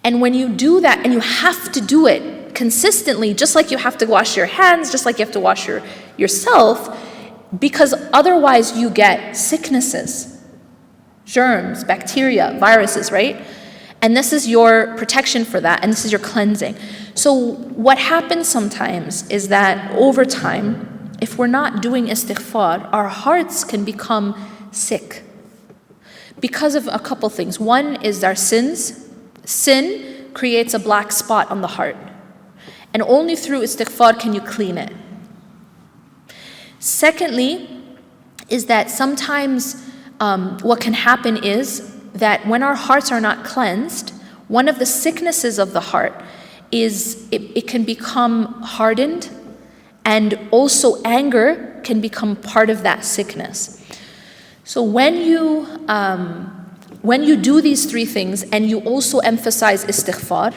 And when you do that, and you have to do it consistently, just like you have to wash your hands, just like you have to wash yourself, because otherwise you get sicknesses, germs, bacteria, viruses, right? And this is your protection for that, and this is your cleansing. So what happens sometimes is that over time, if we're not doing istighfar, our hearts can become sick because of a couple things. One is our sins. Sin creates a black spot on the heart. And only through istighfar can you clean it. Secondly, is that sometimes what can happen is that when our hearts are not cleansed, one of the sicknesses of the heart is it can become hardened, and also anger can become part of that sickness. So when you do these three things and you also emphasize istighfar,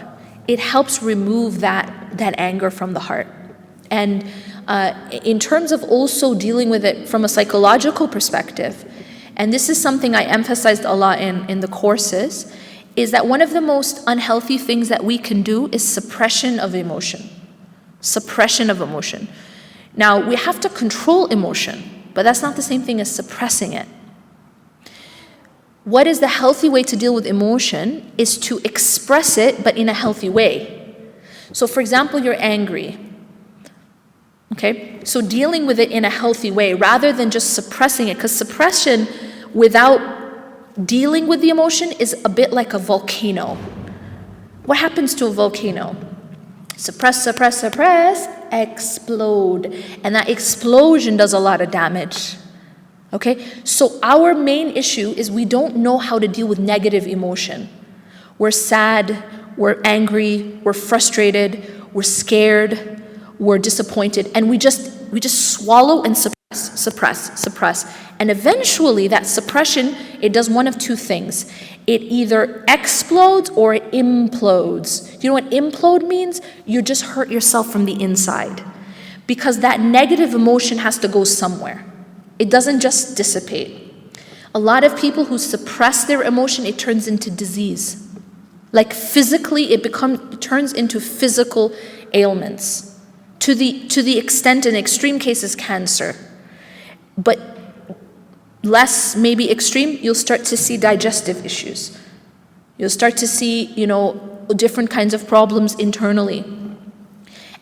it helps remove that anger from the heart. And in terms of also dealing with it from a psychological perspective, and this is something I emphasized a lot in the courses, is that one of the most unhealthy things that we can do is suppression of emotion. Suppression of emotion. Now, we have to control emotion. but that's not the same thing as suppressing it. What is the healthy way to deal with emotion is to express it, but in a healthy way. So for example, you're angry. Okay? So dealing with it in a healthy way rather than just suppressing it, because suppression without dealing with the emotion is a bit like a volcano. What happens to a volcano? Suppress, suppress, suppress, explode. And that explosion does a lot of damage. Okay? So our main issue is we don't know how to deal with negative emotion. We're sad, we're angry, we're frustrated, we're scared, we're disappointed, and we just swallow and suppress. And eventually that suppression, it does one of two things. It either explodes or it implodes. Do you know what implode means? You just hurt yourself from the inside. Because that negative emotion has to go somewhere. It doesn't just dissipate. A lot of people who suppress their emotion, it turns into disease. Like physically, it turns into physical ailments. To the extent, in extreme cases, cancer. But less maybe extreme, you'll start to see digestive issues. You'll start to see, different kinds of problems internally.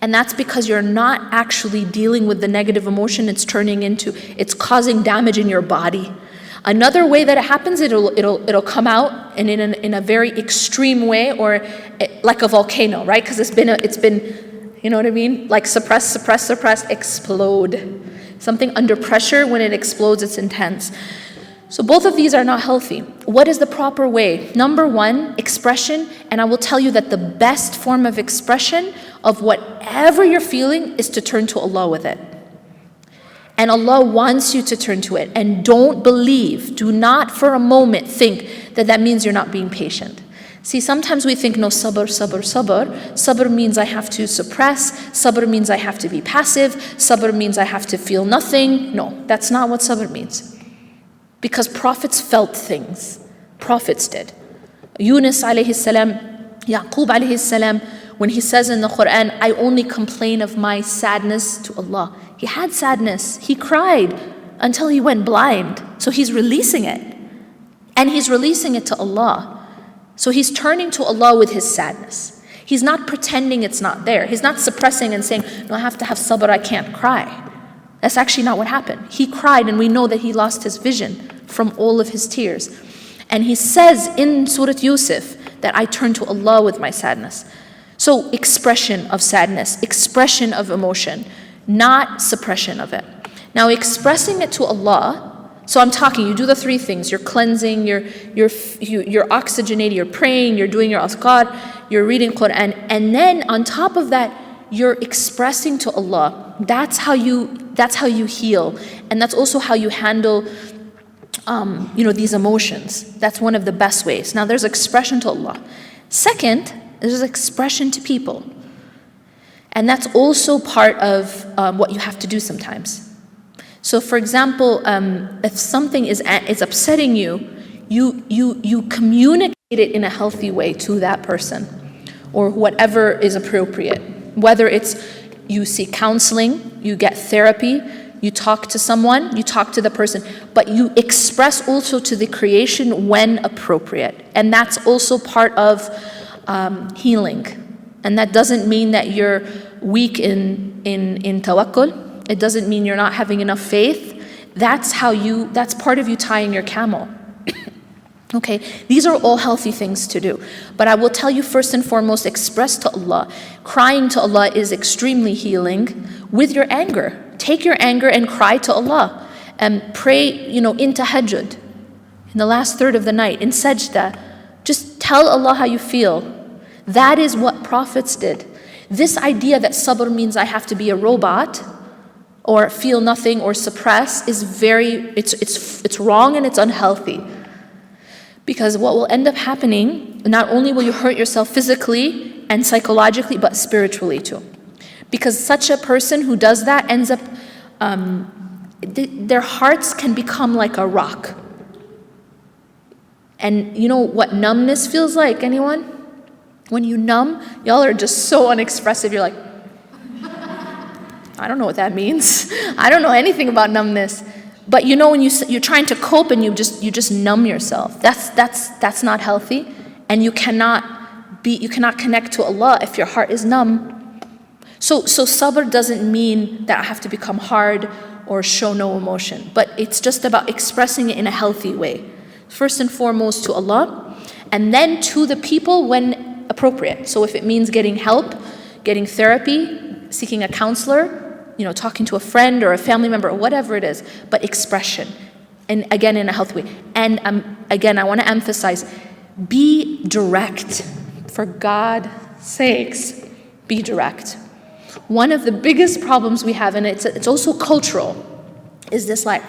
And that's because you're not actually dealing with the negative emotion. It's causing damage in your body. Another way that it happens, it'll come out and in a very extreme way, or like a volcano, right? Because it's been, you know what I mean? Like suppress, explode. Something under pressure, when it explodes, it's intense. So both of these are not healthy. What is the proper way? Number one, expression. And I will tell you that the best form of expression of whatever you're feeling is to turn to Allah with it. And Allah wants you to turn to it. And do not for a moment think that means you're not being patient. See, sometimes we think, no, sabr. Sabr means I have to suppress. Sabr means I have to be passive. Sabr means I have to feel nothing. No, that's not what sabr means. Because prophets felt things. Prophets did. Yunus alayhi salam, Yaqub alayhi salam, when he says in the Quran, I only complain of my sadness to Allah. He had sadness. He cried until he went blind. So he's releasing it. And he's releasing it to Allah. So he's turning to Allah with his sadness. He's not pretending it's not there. He's not suppressing and saying, no, I have to have sabr, I can't cry. That's actually not what happened. He cried, and we know that he lost his vision from all of his tears. And he says in Surah Yusuf that I turn to Allah with my sadness. So expression of sadness, expression of emotion, not suppression of it. Now expressing it to Allah, so I'm talking, you do the three things. You're cleansing, you're oxygenating, you're praying, you're doing your azkar, you're reading Quran. And then on top of that, you're expressing to Allah. That's how you heal. And that's also how you handle these emotions. That's one of the best ways. Now there's expression to Allah. Second, there's expression to people. And that's also part of what you have to do sometimes. So for example, if something is upsetting you, you communicate it in a healthy way to that person or whatever is appropriate. Whether it's you seek counseling, you get therapy, you talk to someone, you talk to the person, but you express also to the creation when appropriate. And that's also part of healing. And that doesn't mean that you're weak in tawakkul. It doesn't mean you're not having enough faith. That's part of you tying your camel. Okay, these are all healthy things to do. But I will tell you first and foremost, express to Allah. Crying to Allah is extremely healing with your anger. Take your anger and cry to Allah. And pray, in tahajjud, in the last third of the night, in sajda. Just tell Allah how you feel. That is what prophets did. This idea that sabr means I have to be a robot, or feel nothing or suppress is it's wrong and it's unhealthy. Because what will end up happening, not only will you hurt yourself physically and psychologically, but spiritually too. Because such a person who does that ends up, their hearts can become like a rock. And you know what numbness feels like, anyone? When you numb, y'all are just so unexpressive, you're like, I don't know what that means. I don't know anything about numbness. But you know, when you're trying to cope and you just numb yourself. That's not healthy, and you cannot connect to Allah if your heart is numb. So sabr doesn't mean that I have to become hard or show no emotion, but it's just about expressing it in a healthy way. First and foremost to Allah, and then to the people when appropriate. So if it means getting help, getting therapy, seeking a counselor, talking to a friend or a family member or whatever it is, but expression. And again, in a healthy way. And again, I want to emphasize, be direct. For God's sakes, be direct. One of the biggest problems we have, and it's also cultural, is this like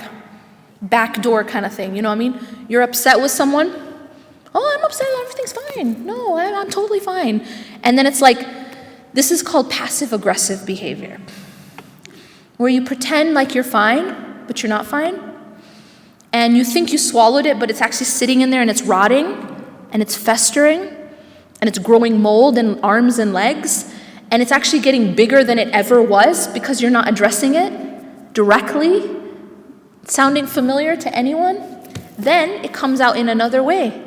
backdoor kind of thing. You know what I mean? You're upset with someone. Oh, I'm upset, everything's fine. No, I'm totally fine. And then it's like, this is called passive-aggressive behavior, where you pretend like you're fine, but you're not fine. And you think you swallowed it, but it's actually sitting in there and it's rotting, and it's festering, and it's growing mold in arms and legs, and it's actually getting bigger than it ever was because you're not addressing it directly. Sounding familiar to anyone? Then it comes out in another way.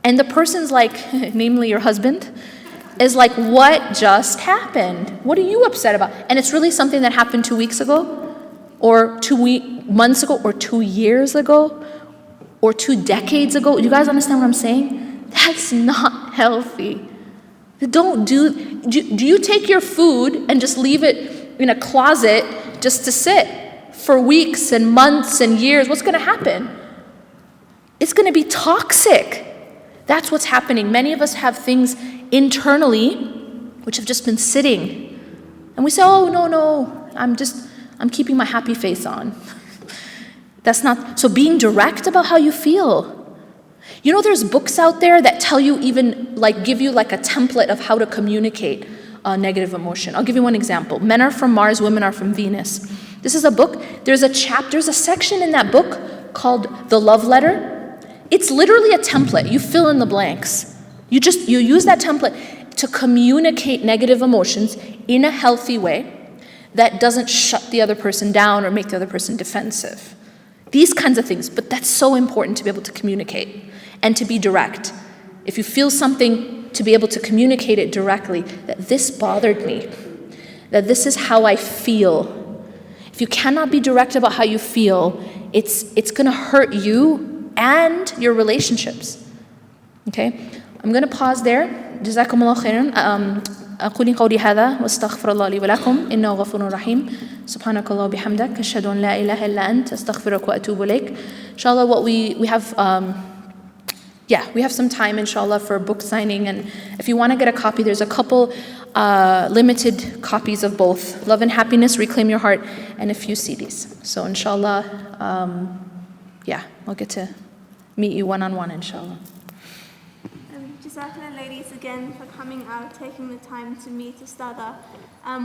And the person's like, namely your husband, is like, what just happened? What are you upset about? And it's really something that happened 2 weeks ago, or 2 months ago, or 2 years ago, or 2 decades ago. You guys understand what I'm saying? That's not healthy. Do you take your food and just leave it in a closet just to sit for weeks and months and years? What's going to happen? It's going to be toxic. That's what's happening. Many of us have things internally which have just been sitting. And we say, oh, no, I'm keeping my happy face on. That's not, so being direct about how you feel. There's books out there that tell you give you like a template of how to communicate a negative emotion. I'll give you one example. Men are from Mars, women are from Venus. This is a book. There's a section in that book called The Love Letter. It's literally a template. You fill in the blanks. You use that template to communicate negative emotions in a healthy way that doesn't shut the other person down or make the other person defensive. These kinds of things. But that's so important to be able to communicate and to be direct. If you feel something, to be able to communicate it directly, that this bothered me, that this is how I feel. If you cannot be direct about how you feel, it's going to hurt you and your relationships. Okay? I'm going to pause there. جزاكم الله خيرا. أقول قولي هذا واستغفر الله لي ولكم إنه غفور رحيم. سبحانك الله وبحمدك أشهد أن لا إله إلا أنت أستغفرك وأتوب إليك. Inshallah, what we have we have some time, inshallah, for book signing, and if you want to get a copy, there's a couple limited copies of both Love and Happiness, Reclaim Your Heart, and a few CDs. So inshallah, I'll get to meet you one-on-one, inshallah. Jazakallah, ladies, again for coming out, taking the time to meet Ustadha.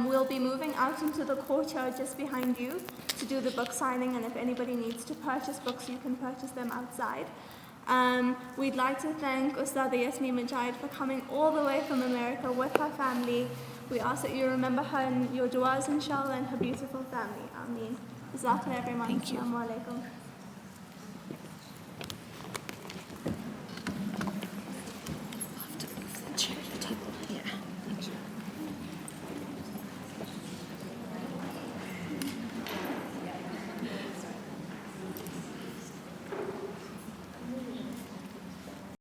We'll be moving out into the courtyard just behind you to do the book signing, and if anybody needs to purchase books, you can purchase them outside. We'd like to thank Ustadha Yasmin Mogahed for coming all the way from America with her family. We ask that you remember her in your du'as, inshallah, and her beautiful family. Ameen. Jazakallah, everyone. Thank you. Assalamu alaikum.